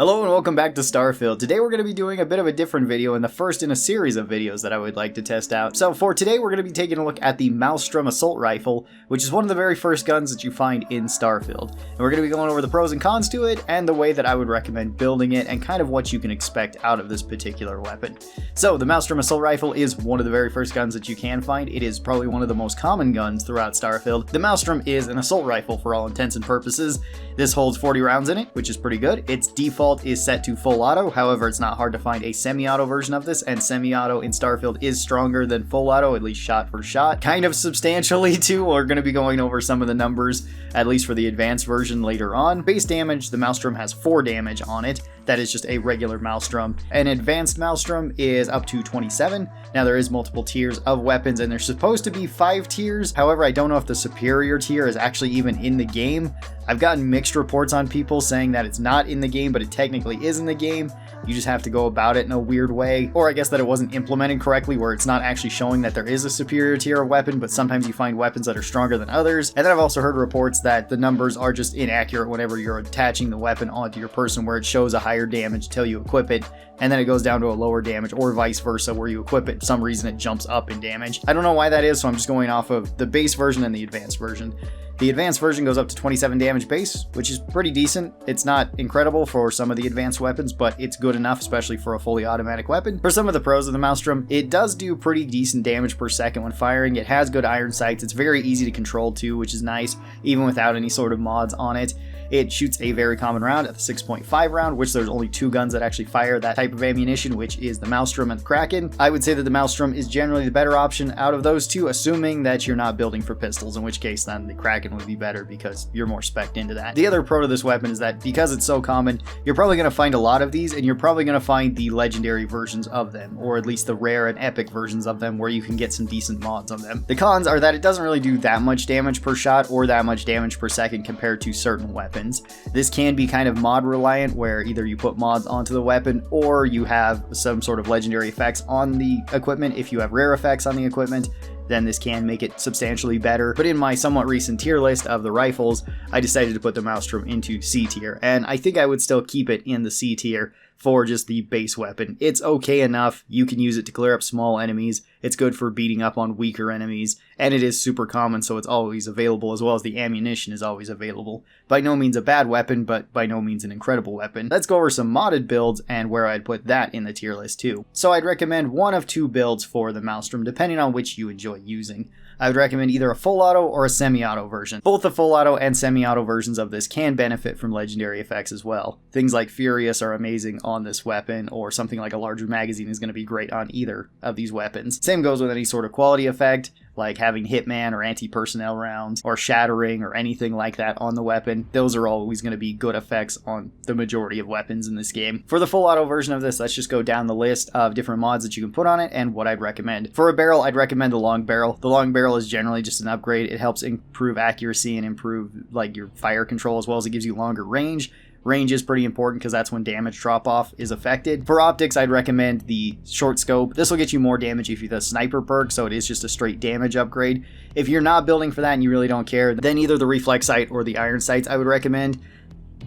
Hello and welcome back to Starfield. Today we're going to be doing a bit of a different video and the first in a series of videos that I would like to test out. So for today we're going to be taking a look at the Maelstrom Assault Rifle, which is one of the very first guns that you find in Starfield. And we're going to be going over the pros and cons to it and the way that I would recommend building it and kind of what you can expect out of this particular weapon. So the Maelstrom Assault Rifle is one of the very first guns that you can find. It is probably one of the most common guns throughout Starfield. The Maelstrom is an assault rifle for all intents and purposes. This holds 40 rounds in it, which is pretty good. Its default is set to full auto, however it's not hard to find a semi-auto version of this, and semi-auto in Starfield is stronger than full auto, at least shot for shot. Kind of substantially too. We're going to be going over some of the numbers, at least for the advanced version later on. Base damage, the Maelstrom has 4 damage on it. That is just a regular Maelstrom. An advanced Maelstrom is up to 27. Now there is multiple tiers of weapons and there's supposed to be 5 tiers. However, I don't know if the superior tier is actually even in the game. I've gotten mixed reports on people saying that it's not in the game, but it technically is in the game. You just have to go about it in a weird way. Or I guess that it wasn't implemented correctly where it's not actually showing that there is a superior tier of weapon, but sometimes you find weapons that are stronger than others. And then I've also heard reports that the numbers are just inaccurate whenever you're attaching the weapon onto your person, where it shows a higher damage till you equip it, and then it goes down to a lower damage, or vice versa, where you equip it, for some reason it jumps up in damage. I don't know why that is, so I'm just going off of the base version and the advanced version. The advanced version goes up to 27 damage base, which is pretty decent. It's not incredible for some of the advanced weapons, but it's good enough, especially for a fully automatic weapon. For some of the pros of the Maelstrom, it does do pretty decent damage per second when firing. It has good iron sights. It's very easy to control too, which is nice, even without any sort of mods on it. It shoots a very common round at the 6.5 round, which there's only 2 guns that actually fire that type of ammunition, which is the Maelstrom and the Kraken. I would say that the Maelstrom is generally the better option out of those two, assuming that you're not building for pistols, in which case then the Kraken would be better because you're more spec'd into that. The other pro to this weapon is that because it's so common, you're probably going to find a lot of these, and you're probably going to find the legendary versions of them, or at least the rare and epic versions of them, where you can get some decent mods on them. The cons are that it doesn't really do that much damage per shot or that much damage per second compared to certain weapons. This can be kind of mod reliant, where either you put mods onto the weapon or you have some sort of legendary effects on the equipment. If you have rare effects on the equipment, then this can make it substantially better. But in my somewhat recent tier list of the rifles, I decided to put the Maelstrom into C tier, and I think I would still keep it in the C tier for just the base weapon. It's okay enough. You can use it to clear up small enemies. It's good for beating up on weaker enemies, and it is super common, so it's always available, as well as the ammunition is always available. By no means a bad weapon, but by no means an incredible weapon. Let's go over some modded builds and where I'd put that in the tier list too. So I'd recommend one of 2 builds for the Maelstrom, depending on which you enjoy using. I would recommend either a full auto or a semi-auto version. Both the full auto and semi-auto versions of this can benefit from legendary effects as well. Things like Furious are amazing on this weapon, or something like a larger magazine is going to be great on either of these weapons. Same goes with any sort of quality effect, like having Hitman or anti-personnel rounds, or shattering, or anything like that on the weapon. Those are always going to be good effects on the majority of weapons in this game. For the full auto version of this, let's just go down the list of different mods that you can put on it and what I'd recommend. For a barrel, I'd recommend the long barrel. The long barrel is generally just an upgrade. It helps improve accuracy and improve like your fire control, as well as it gives you longer range. Range is pretty important because that's when damage drop-off is affected. For optics, I'd recommend the short scope. This will get you more damage if you have the sniper perk, so it is just a straight damage upgrade. If you're not building for that and you really don't care, then either the reflex sight or the iron sights I would recommend.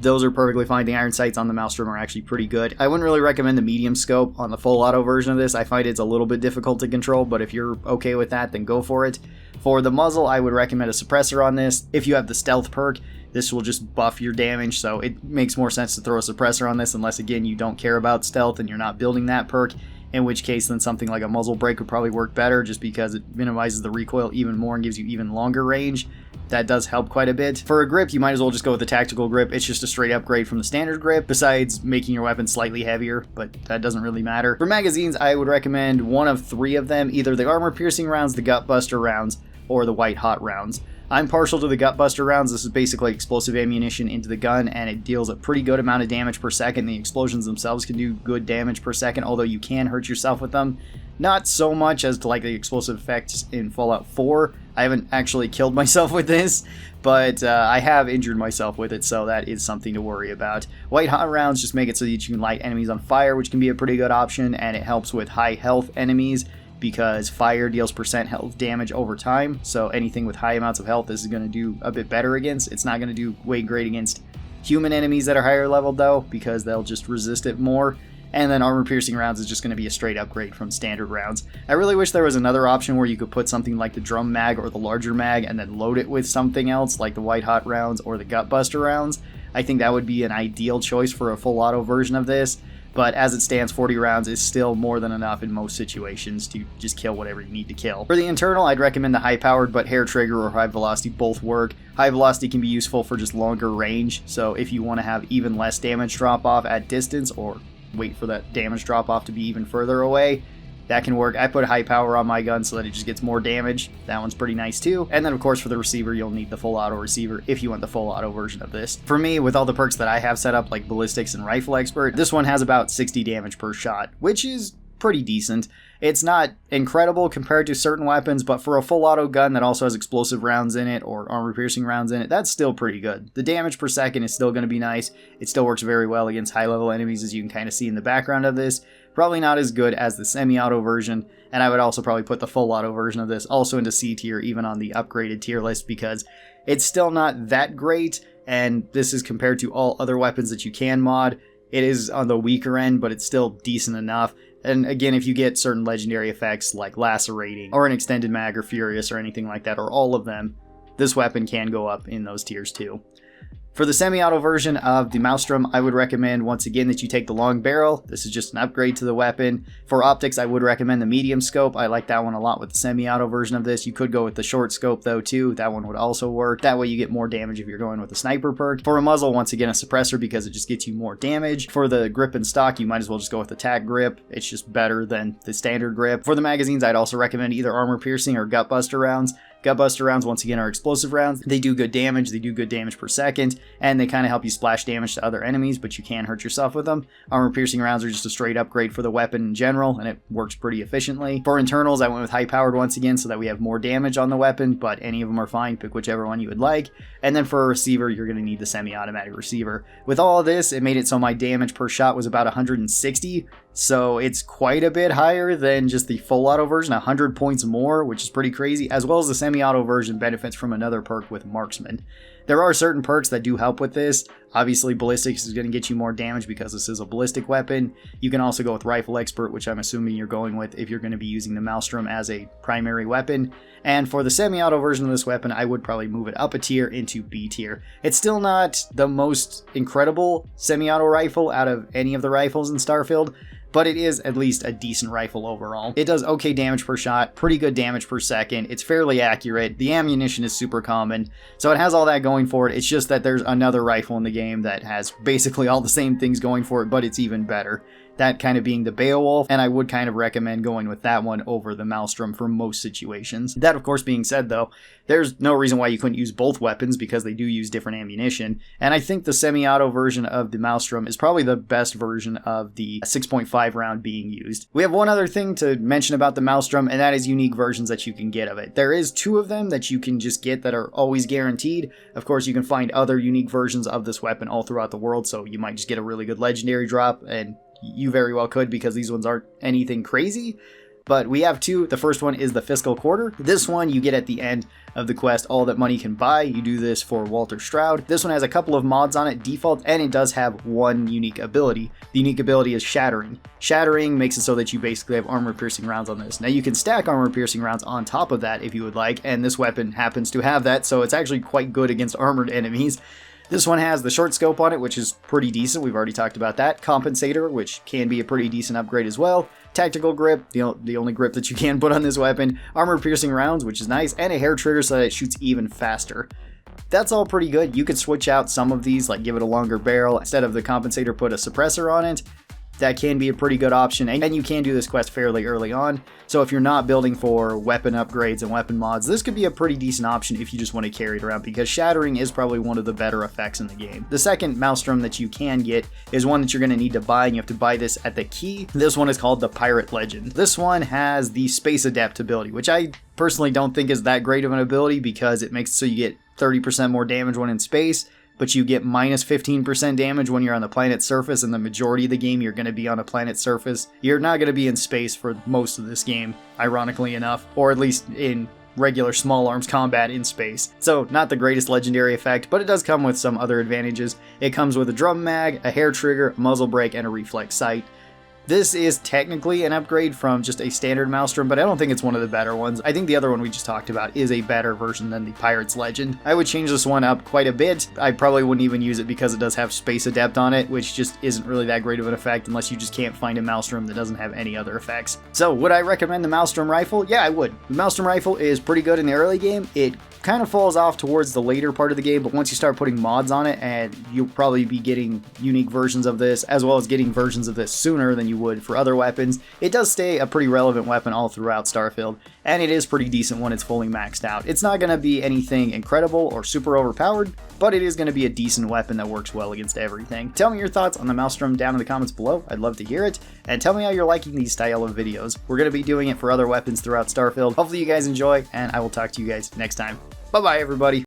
Those are perfectly fine. The iron sights on the Maelstrom are actually pretty good. I wouldn't really recommend the medium scope on the full auto version of this. I find it's a little bit difficult to control, but if you're okay with that, then go for it. For the muzzle, I would recommend a suppressor on this. If you have the stealth perk, this will just buff your damage, so it makes more sense to throw a suppressor on this, unless again you don't care about stealth and you're not building that perk, in which case then something like a muzzle brake would probably work better, just because it minimizes the recoil even more and gives you even longer range. That does help quite a bit. For a grip, you might as well just go with the tactical grip. It's just a straight upgrade from the standard grip, besides making your weapon slightly heavier, but that doesn't really matter. For magazines, I would recommend one of 3 of them, either the armor piercing rounds, the gut buster rounds, or the white hot rounds. I'm partial to the gut buster rounds. This is basically explosive ammunition into the gun, and it deals a pretty good amount of damage per second. The explosions themselves can do good damage per second, although you can hurt yourself with them. Not so much as to like the explosive effects in Fallout 4. I haven't actually killed myself with this, but I have injured myself with it, so that is something to worry about. White hot rounds just make it so that you can light enemies on fire, which can be a pretty good option, and it helps with high health enemies, because fire deals percent health damage over time, so anything with high amounts of health this is going to do a bit better against. It's not going to do way great against human enemies that are higher leveled though, because they'll just resist it more. And then armor piercing rounds is just going to be a straight upgrade from standard rounds. I really wish there was another option where you could put something like the drum mag or the larger mag and then load it with something else like the white hot rounds or the gutbuster rounds. I think that would be an ideal choice for a full auto version of this. But as it stands, 40 rounds is still more than enough in most situations to just kill whatever you need to kill. For the internal, I'd recommend the high powered, but hair trigger or high velocity both work. High velocity can be useful for just longer range, so if you want to have even less damage drop off at distance or wait for that damage drop off to be even further away, that can work. I put high power on my gun so that it just gets more damage. That one's pretty nice too. And then of course for the receiver, you'll need the full auto receiver if you want the full auto version of this. For me, with all the perks that I have set up like ballistics and rifle expert, this one has about 60 damage per shot, which is pretty decent. It's not incredible compared to certain weapons, but for a full auto gun that also has explosive rounds in it or armor piercing rounds in it, that's still pretty good. The damage per second is still going to be nice. It still works very well against high level enemies, as you can kind of see in the background of this. Probably not as good as the semi-auto version, and I would also probably put the full auto version of this also into C tier, even on the upgraded tier list, because it's still not that great, and this is compared to all other weapons that you can mod. It is on the weaker end, but it's still decent enough. And again, if you get certain legendary effects like lacerating or an extended mag or furious or anything like that, or all of them, this weapon can go up in those tiers too. For the semi-auto version of the Maelstrom, I would recommend once again that you take the long barrel. This is just an upgrade to the weapon. For optics, I would recommend the medium scope. I like that one a lot with the semi-auto version of this. You could go with the short scope though too. That one would also work. That way you get more damage if you're going with the sniper perk. For a muzzle, once again, a suppressor because it just gets you more damage. For the grip and stock, you might as well just go with the tack grip. It's just better than the standard grip. For the magazines, I'd also recommend either armor piercing or gutbuster rounds. Gutbuster rounds, once again, are explosive rounds. They do good damage per second, and they kind of help you splash damage to other enemies, but you can hurt yourself with them. Armor piercing rounds are just a straight upgrade for the weapon in general, and it works pretty efficiently. For internals, I went with high powered once again so that we have more damage on the weapon, but any of them are fine. Pick whichever one you would like. And then for a receiver, you're going to need the semi-automatic receiver. With all of this, it made it so my damage per shot was about 160, so it's quite a bit higher than just the full auto version, 100 points more, which is pretty crazy, as well as the semi-auto version benefits from another perk with Marksman. There are certain perks that do help with this. Obviously, ballistics is going to get you more damage because this is a ballistic weapon. You can also go with Rifle Expert, which I'm assuming you're going with if you're going to be using the Maelstrom as a primary weapon. And for the semi-auto version of this weapon, I would probably move it up a tier into B tier. It's still not the most incredible semi-auto rifle out of any of the rifles in Starfield, but it is at least a decent rifle overall. It does okay damage per shot, pretty good damage per second, it's fairly accurate, the ammunition is super common, so it has all that going for it. It's just that there's another rifle in the game that has basically all the same things going for it, but it's even better. That kind of being the Beowulf, and I would kind of recommend going with that one over the Maelstrom for most situations. That of course being said though, there's no reason why you couldn't use both weapons because they do use different ammunition, and I think the semi-auto version of the Maelstrom is probably the best version of the 6.5 round being used. We have one other thing to mention about the Maelstrom, and that is unique versions that you can get of it. There is 2 of them that you can just get that are always guaranteed. Of course, you can find other unique versions of this weapon all throughout the world, so you might just get a really good legendary drop, and you very well could because these ones aren't anything crazy. But we have 2. The first one is the Fiscal Quarter. This one you get at the end of the quest, All That Money Can Buy. You do this for Walter Stroud. This one has a couple of mods on it, default, and it does have one unique ability. The unique ability is Shattering. Shattering makes it so that you basically have armor-piercing rounds on this. Now you can stack armor-piercing rounds on top of that if you would like, and this weapon happens to have that, so it's actually quite good against armored enemies. This one has the short scope on it, which is pretty decent. We've already talked about that. Compensator, which can be a pretty decent upgrade as well. Tactical grip, the only grip that you can put on this weapon. Armor piercing rounds, which is nice. And a hair trigger so that it shoots even faster. That's all pretty good. You could switch out some of these, like give it a longer barrel. Instead of the compensator, put a suppressor on it. That can be a pretty good option, and you can do this quest fairly early on, so if you're not building for weapon upgrades and weapon mods, this could be a pretty decent option if you just want to carry it around, because Shattering is probably one of the better effects in the game. The second Maelstrom that you can get is one that you're going to need to buy, and you have to buy this at the key. This one is called the Pirate Legend. This one has the Space Adept ability, which I personally don't think is that great of an ability, because it makes it so you get 30% more damage when in space, but you get minus 15% damage when you're on the planet's surface, and the majority of the game you're going to be on a planet's surface. You're not going to be in space for most of this game, ironically enough, or at least in regular small arms combat in space. So not the greatest legendary effect, but it does come with some other advantages. It comes with a drum mag, a hair trigger, a muzzle brake, and a reflex sight. This is technically an upgrade from just a standard Maelstrom, but I don't think it's one of the better ones. I think the other one we just talked about is a better version than the Pirate's Legend. I would change this one up quite a bit. I probably wouldn't even use it because it does have Space Adept on it, which just isn't really that great of an effect unless you just can't find a Maelstrom that doesn't have any other effects. So would I recommend the Maelstrom Rifle? Yeah, I would. The Maelstrom Rifle is pretty good in the early game. It kind of falls off towards the later part of the game, but once you start putting mods on it, and you'll probably be getting unique versions of this, as well as getting versions of this sooner than you would for other weapons, it does stay a pretty relevant weapon all throughout Starfield, and it is pretty decent when it's fully maxed out. It's not going to be anything incredible or super overpowered, but it is going to be a decent weapon that works well against everything. Tell me your thoughts on the Maelstrom down in the comments below. I'd love to hear it, and tell me how you're liking these style of videos. We're going to be doing it for other weapons throughout Starfield. Hopefully you guys enjoy, and I will talk to you guys next time. Bye-bye, everybody.